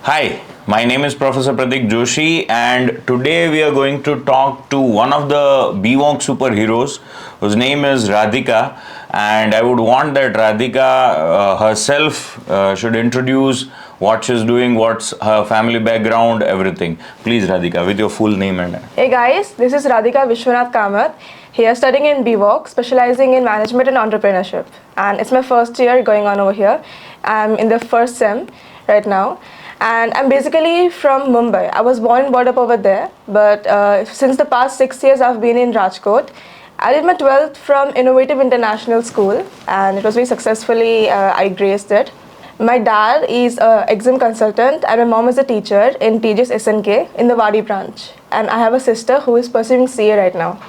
Hi, my name is Professor Pratik Joshi, and today we are going to talk to one of the B.Voc superheroes whose name is Radhika. And I would want that Radhika herself should introduce what she's doing, what's her family background, everything. Please, Radhika, with your full name and. Hey guys, this is Radhika Vishwanath Kamath. Here studying in B.Voc, specializing in management and entrepreneurship. And it's my first year going on over here. I'm in the first sem right now. And I'm basically from Mumbai. I was born and brought up over there. But since the past 6 years, I've been in Rajkot. I did my 12th from Innovative International School. And it was very successfully, I graced it. My dad is an exam consultant and my mom is a teacher in TGS SNK in the Wadi branch. And I have a sister who is pursuing CA right now.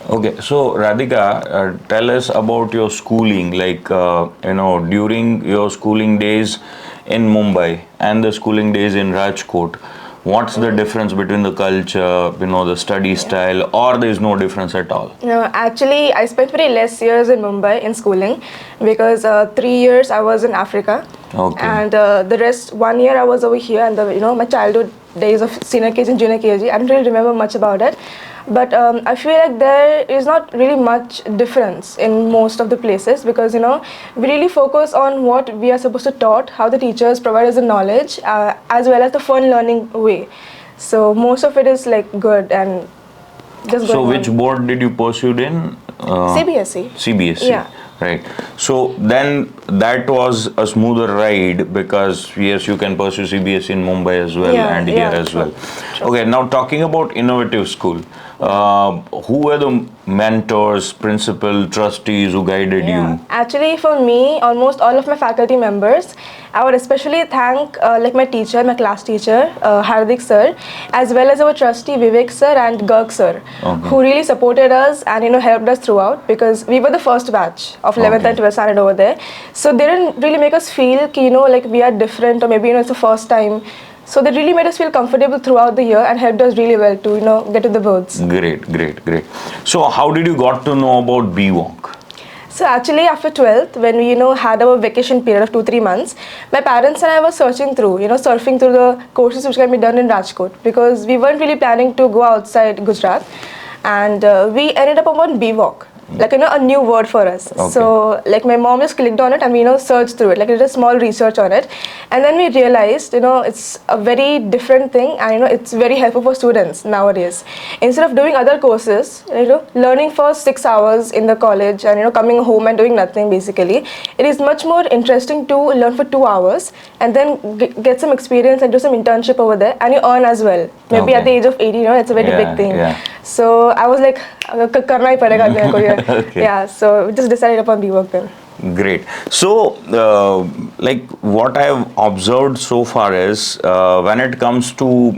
Okay, so Radhika, tell us about your schooling, during your schooling days in Mumbai and the schooling days in Rajkot. What's the difference between the culture, the study style, or there is no difference at all? No, actually, I spent very less years in Mumbai in schooling because 3 years I was in Africa. Okay. And the rest, 1 year I was over here, and my childhood days of senior KG and junior KG, I don't really remember much about it. But I feel like there is not really much difference in most of the places because, we really focus on what we are supposed to taught, how the teachers provide us the knowledge, as well as the fun learning way. So most of it is like good and just So going which on. board did you pursue in? CBSE. CBSE. Yeah. Right. So then that was a smoother ride because yes, you can pursue CBSE in Mumbai as well and here as well. True. Okay, now talking about innovative school, who were the mentors, principal, trustees who guided you? Actually, for me, almost all of my faculty members, I would especially thank my teacher, my class teacher, Hardik sir, as well as our trustee Vivek sir and Gurk sir, who really supported us and helped us throughout because we were the first batch of 11th and 12th standard over there. So they didn't really make us feel like we are different or maybe it's the first time. So they really made us feel comfortable throughout the year and helped us really well to get to the boards. Great. So how did you got to know about BVoc? So actually after 12th, when we had our vacation period of 2-3 months, my parents and I were searching through, surfing through the courses which can be done in Rajkot because we weren't really planning to go outside Gujarat, and we ended up on BVoc. A new word for us. Okay. So my mom just clicked on it and we searched through it, did a small research on it, and then we realized it's a very different thing and it's very helpful for students nowadays. Instead of doing other courses, learning for 6 hours in the college and coming home and doing nothing basically, it is much more interesting to learn for 2 hours and then get some experience and do some internship over there and you earn as well. Maybe at the age of 18, it's a very big thing. Yeah. So I was like, karna hi padega mere ko ye. Okay. Yeah, so we just decided upon BVoc then. Great. So, what I have observed so far is when it comes to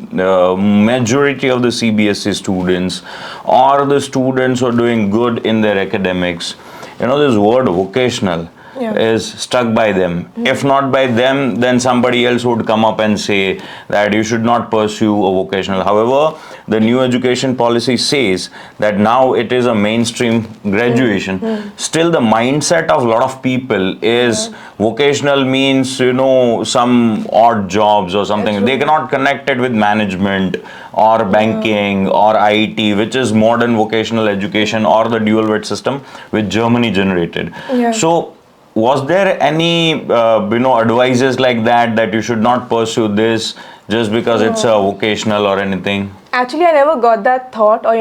majority of the CBSE students or the students who are doing good in their academics, this word vocational is stuck by them. If not by them, then somebody else would come up and say that you should not pursue a vocational. However, the new education policy says that now it is a mainstream graduation. Still, the mindset of a lot of people is vocational means, some odd jobs or something. They cannot connect it with management or banking or IT, which is modern vocational education or the dual wet system which Germany generated. So, was there any advices like that you should not pursue this just because it's a vocational or anything? Actually, I never got that thought, or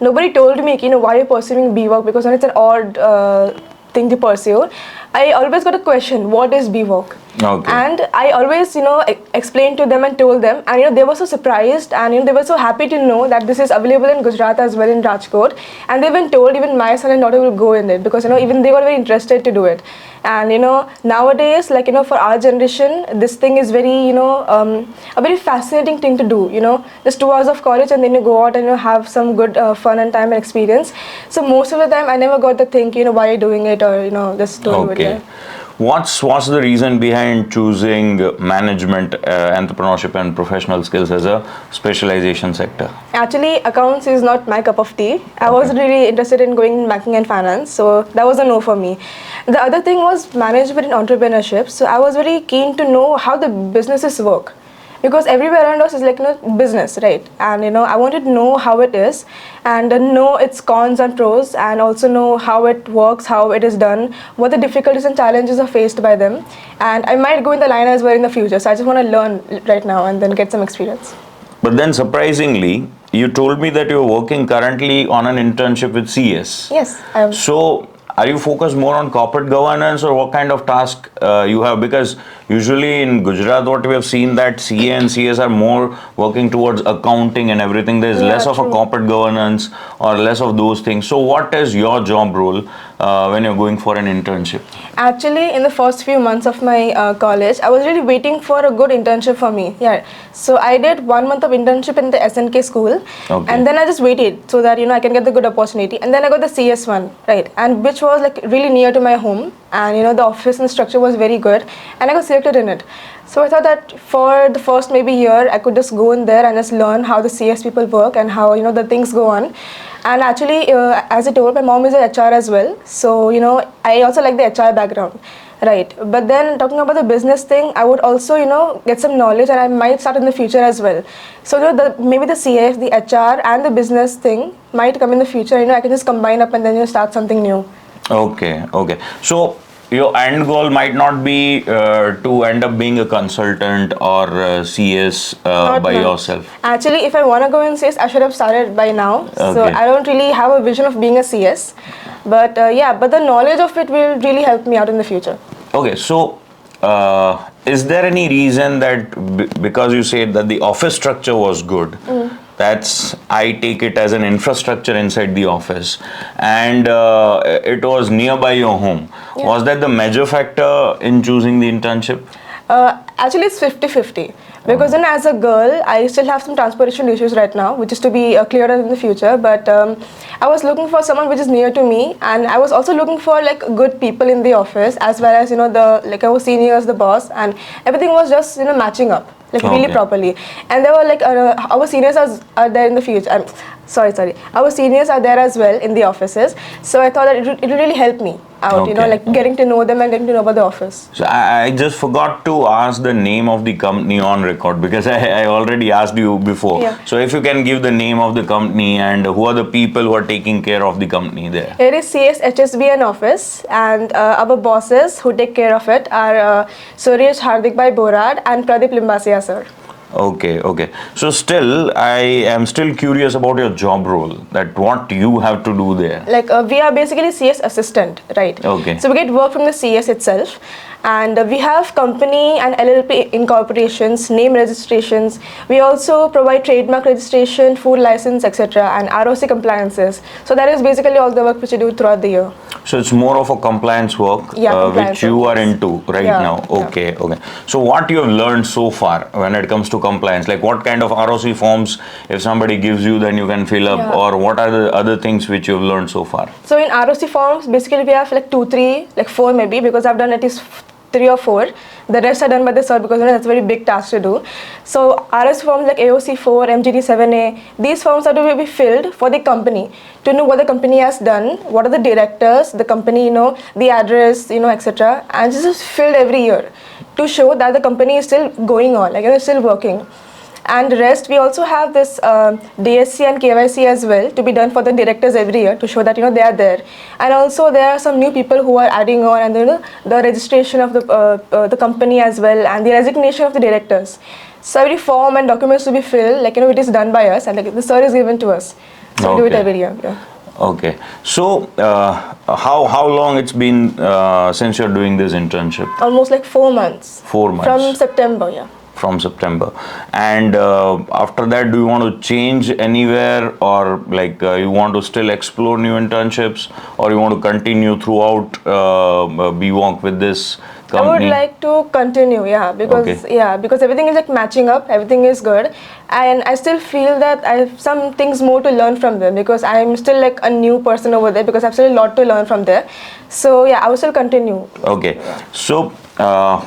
nobody told me, why you're pursuing BVoc because it's an odd thing to pursue. I always got a question, what is BVoc? Okay. And I always, explained to them and told them, and they were so surprised and they were so happy to know that this is available in Gujarat as well in Rajkot. And they've been told even my son and daughter will go in it because even they were very interested to do it. And nowadays, for our generation, this thing is very, a very fascinating thing to do. Just 2 hours of college and then you go out and have some good fun and time and experience. So most of the time, I never got to think, why you're doing it or just don't do it. Okay. What's the reason behind choosing management, entrepreneurship and professional skills as a specialization sector? Actually, accounts is not my cup of tea. I wasn't really interested in going in banking and finance, so that was a no for me. The other thing was management and entrepreneurship. So I was very keen to know how the businesses work. because everywhere around us is like business, right? And I wanted to know how it is, and know its cons and pros, and also know how it works, how it is done, what the difficulties and challenges are faced by them. And I might go in the line as well in the future, so I just want to learn right now and then get some experience. But then surprisingly, you told me that you're working currently on an internship with CS. Yes, I am. So, are you focused more on corporate governance, or what kind of task you have? Because usually in Gujarat, what we have seen that CA and CS are more working towards accounting and everything. There's less of a corporate governance or less of those things. So, what is your job role when you're going for an internship? Actually, in the first few months of my college, I was really waiting for a good internship for me. Yeah. So I did 1 month of internship in the SNK school, and then I just waited so that I can get the good opportunity. And then I got the CS one, right? And which was like really near to my home, and the office and structure was very good, and I got selected in it. So I thought that for the first maybe year, I could just go in there and just learn how the CS people work and how the things go on. And actually, as I told, my mom is an HR as well. So, I also like the HR background, right? But then talking about the business thing, I would also, get some knowledge, and I might start in the future as well. So, maybe the CS, the HR and the business thing might come in the future. I can just combine up and then start something new. Okay. So, your end goal might not be to end up being a consultant or CS by yourself. Actually, if I want to go in CS, I should have started by now. So I don't really have a vision of being a CS. But but the knowledge of it will really help me out in the future. Okay, so is there any reason that because you said that the office structure was good, I take it as an infrastructure inside the office, and it was nearby your home. Yeah. Was that the major factor in choosing the internship? Actually, it's 50-50. Because then as a girl, I still have some transportation issues right now, which is to be clearer in the future. But I was looking for someone which is near to me, and I was also looking for like good people in the office, as well as our seniors, the boss, and everything was just matching up really properly. And there were like our seniors are there in the future. Sorry. Our seniors are there as well in the offices. So I thought that it would really help me out, getting to know them and getting to know about the office. So I just forgot to ask the name of the company on record, because I already asked you before. Yeah. So if you can give the name of the company and who are the people who are taking care of the company there. It is CS HSBN office, and our bosses who take care of it are Suresh Hardikbhai Borad and Pradeep Limbasia sir. Okay. So still, I am still curious about your job role, that what you have to do there. Like we are basically CS assistant, right? Okay. So we get work from the CS itself, and we have company and LLP incorporations, name registrations. We also provide trademark registration, food license, etc., and ROC compliances. So that is basically all the work which we do throughout the year. So it's more of a compliance work, which you are into right now. Okay. So what you have learned so far when it comes to compliance, like what kind of ROC forms, if somebody gives you, then you can fill up, or what are the other things which you've learned so far? So in ROC forms, basically we have like 2, 3, like 4 maybe, because I've done at least 3 or 4. The rest are done by the sir, because that's a very big task to do. So RS forms like AOC 4, MGT 7A, these forms are to be filled for the company, to know what the company has done, what are the directors, the company, the address, etc. And this is filled every year to show that the company is still going on, still working. And the rest, we also have this DSC and KYC as well to be done for the directors every year, to show that they are there. And also there are some new people who are adding on, and the registration of the company as well, and the resignation of the directors. So every form and documents to be filled, it is done by us, and the sir is given to us. So we do it every year. Yeah. Okay. So how long it's been since you're doing this internship? Almost like 4 months. 4 months. From September, yeah. From September. And after that, do you want to change anywhere, or you want to still explore new internships, or you want to continue throughout BVoc with this company? I would like to continue, because everything is like matching up, everything is good, and I still feel that I have some things more to learn from them, because I am still like a new person over there, because I have still a lot to learn from there. So I will still continue. Okay. So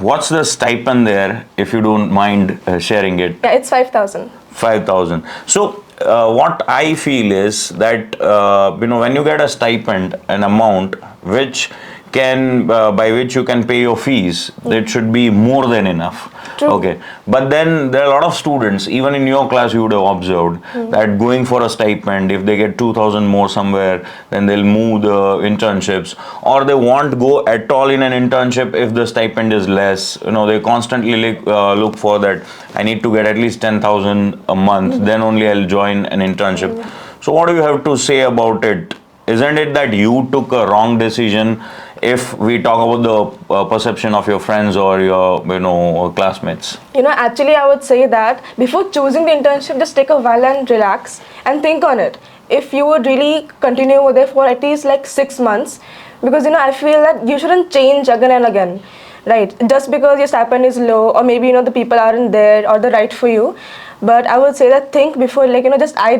what's the stipend there, if you don't mind sharing it? Yeah, it's 5,000. 5,000. So what I feel is that when you get a stipend, an amount which can by which you can pay your fees, it should be more than enough. True. Okay, but then there are a lot of students, even in your class you would have observed, that going for a stipend, if they get 2,000 more somewhere, then they'll move the internships, or they won't go at all in an internship if the stipend is less. They constantly look for that, I need to get at least 10,000 a month, then only I'll join an internship. So what do you have to say about it? Isn't it that you took a wrong decision if we talk about the perception of your friends or your classmates? Actually, I would say that before choosing the internship, just take a while and relax and think on it. If you would really continue over there for at least like 6 months, because I feel that you shouldn't change again and again, right? Just because your stipend is low, or maybe the people aren't there or the right for you. But I would say that think before, just I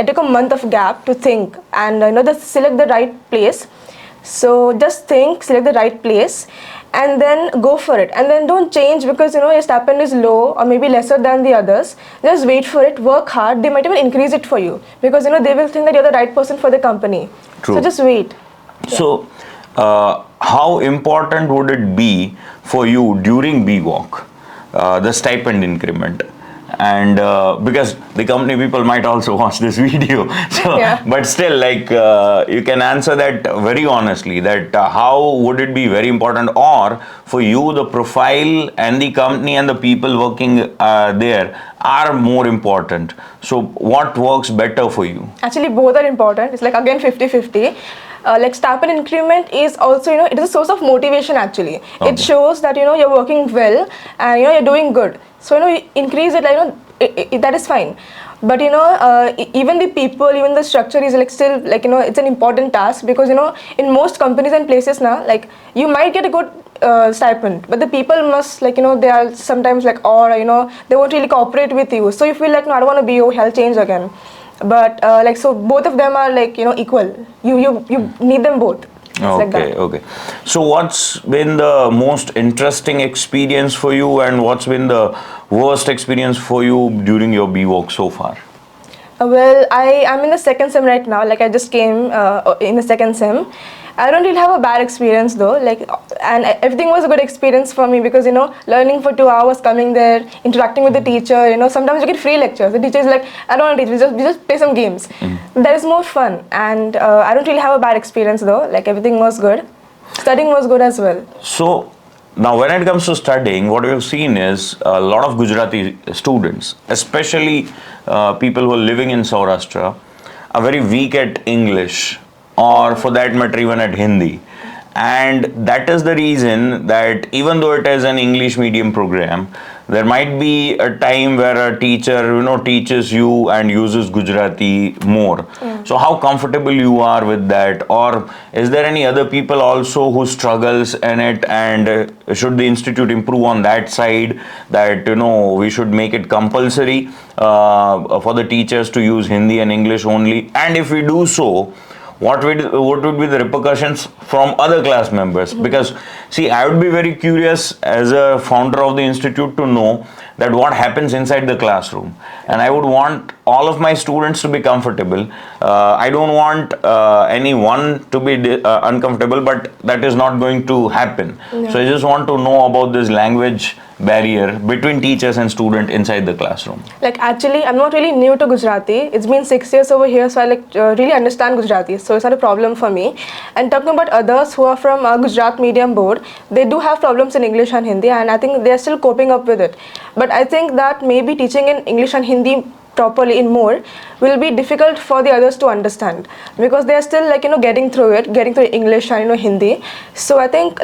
took a month of gap to think and just select the right place. So just think, select the right place, and then go for it. And then don't change because your stipend is low or maybe lesser than the others. Just wait for it, work hard. They might even increase it for you because they will think that you're the right person for the company. True. So just wait. So how important would it be for you during B.Voc, the stipend increment? And because the company people might also watch this video, so but still, you can answer that very honestly, that how would it be very important, or for you the profile and the company and the people working there are more important? So what works better for you? Actually, both are important. It's again 50-50. Stipend increment is also, it is a source of motivation actually. Okay. It shows that, you're working well and, you're doing good. So, increase it, that is fine. But, even the people, even the structure is still, it's an important task because, in most companies and places now, you might get a good stipend, but the people must, they are sometimes or, they won't really cooperate with you. So, you feel no, I don't want to be over, I'll change again. But so both of them are equal. You need them both. Okay. So what's been the most interesting experience for you, and what's been the worst experience for you during your B.Voc so far? Well, I am in the second sem right now. I just came in the second sem. I don't really have a bad experience though. And everything was a good experience for me because learning for 2 hours, coming there, interacting with the teacher. Sometimes you get free lectures. The teacher is like, I don't want to teach. We just play some games. That is more fun. And I don't really have a bad experience though. Everything was good. Studying was good as well. So now, when it comes to studying, what we have seen is a lot of Gujarati students, especially people who are living in Saurashtra, are very weak at English, or for that matter even at Hindi. And that is the reason that even though it is an English medium program, there might be a time where a teacher teaches you and uses Gujarati more. So how comfortable you are with that, or is there any other people also who struggles in it, and should the institute improve on that side, that we should make it compulsory for the teachers to use Hindi and English only? And if we do so, what would be the repercussions from other class members? Because see, I would be very curious as a founder of the institute to know that what happens inside the classroom, and I would want all of my students to be comfortable. I don't want anyone to be uncomfortable, but that is not going to happen. So I just want to know about this language barrier between teachers and student inside the classroom. Actually, I'm not really new to Gujarati. It's been 6 years over here, so I really understand Gujarati. So it's not a problem for me. And talking about others who are from Gujarat Medium Board, they do have problems in English and Hindi, and I think they're still coping up with it. But I think that maybe teaching in English and Hindi properly in more will be difficult for the others to understand because they are still getting through English and Hindi. So I think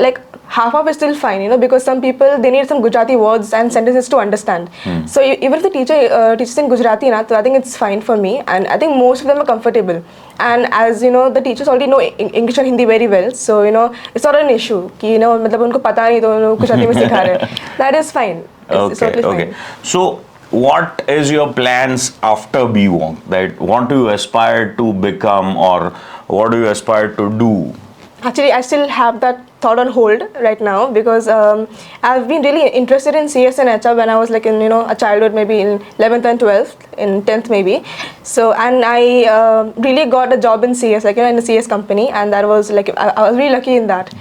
half of it is still fine, because some people, they need some Gujarati words and sentences to understand. So even if the teacher teaches in Gujarati, so I think it's fine for me, and I think most of them are comfortable. And as the teachers already know English and Hindi very well, so it's not an issue कि मतलब उनको पता नहीं तो गुजराती में सिखा रहे. That is fine. It's totally fine. So what is your plans after B.Voc? That what do you aspire to become, or what do you aspire to do? Actually, I still have that thought on hold right now because I've been really interested in CS and HR when I was in a childhood, maybe in 11th and 12th, in 10th maybe. So, and I really got a job in CS, in a CS company, and that was I was really lucky in that.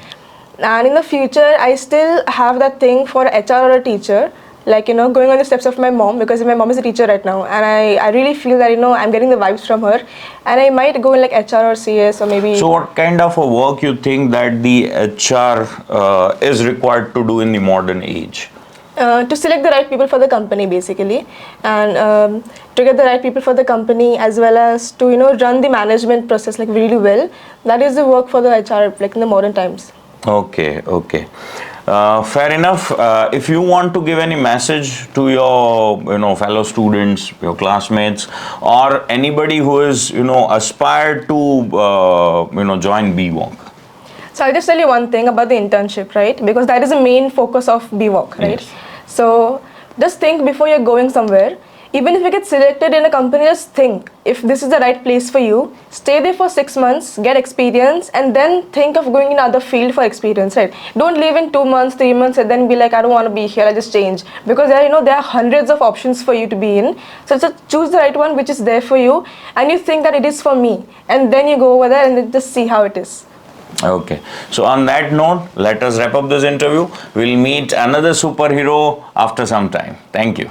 And in the future, I still have that thing for HR or a teacher, like, going on the steps of my mom, because my mom is a teacher right now. And I really feel that, I'm getting the vibes from her. And I might go in like HR or CS or maybe. So what kind of a work you think that the HR is required to do in the modern age? To select the right people for the company, basically, and to get the right people for the company, as well as to run the management process like really well. That is the work for the HR, like in the modern times. Okay, okay. Fair enough. If you want to give any message to your, fellow students, your classmates, or anybody who is, aspired to, join BVoc. So I'll just tell you one thing about the internship, right? Because that is the main focus of B.Voc, right? Yes. So just think before you're going somewhere. Even if you get selected in a company, just think if this is the right place for you. Stay there for 6 months, get experience, and then think of going in other field for experience, right? Don't leave in 2 months, 3 months, and then be like, I don't want to be here. I just change, because there are hundreds of options for you to be in. So just choose the right one which is there for you, and you think that it is for me, and then you go over there and then just see how it is. Okay. So on that note, let us wrap up this interview. We'll meet another superhero after some time. Thank you.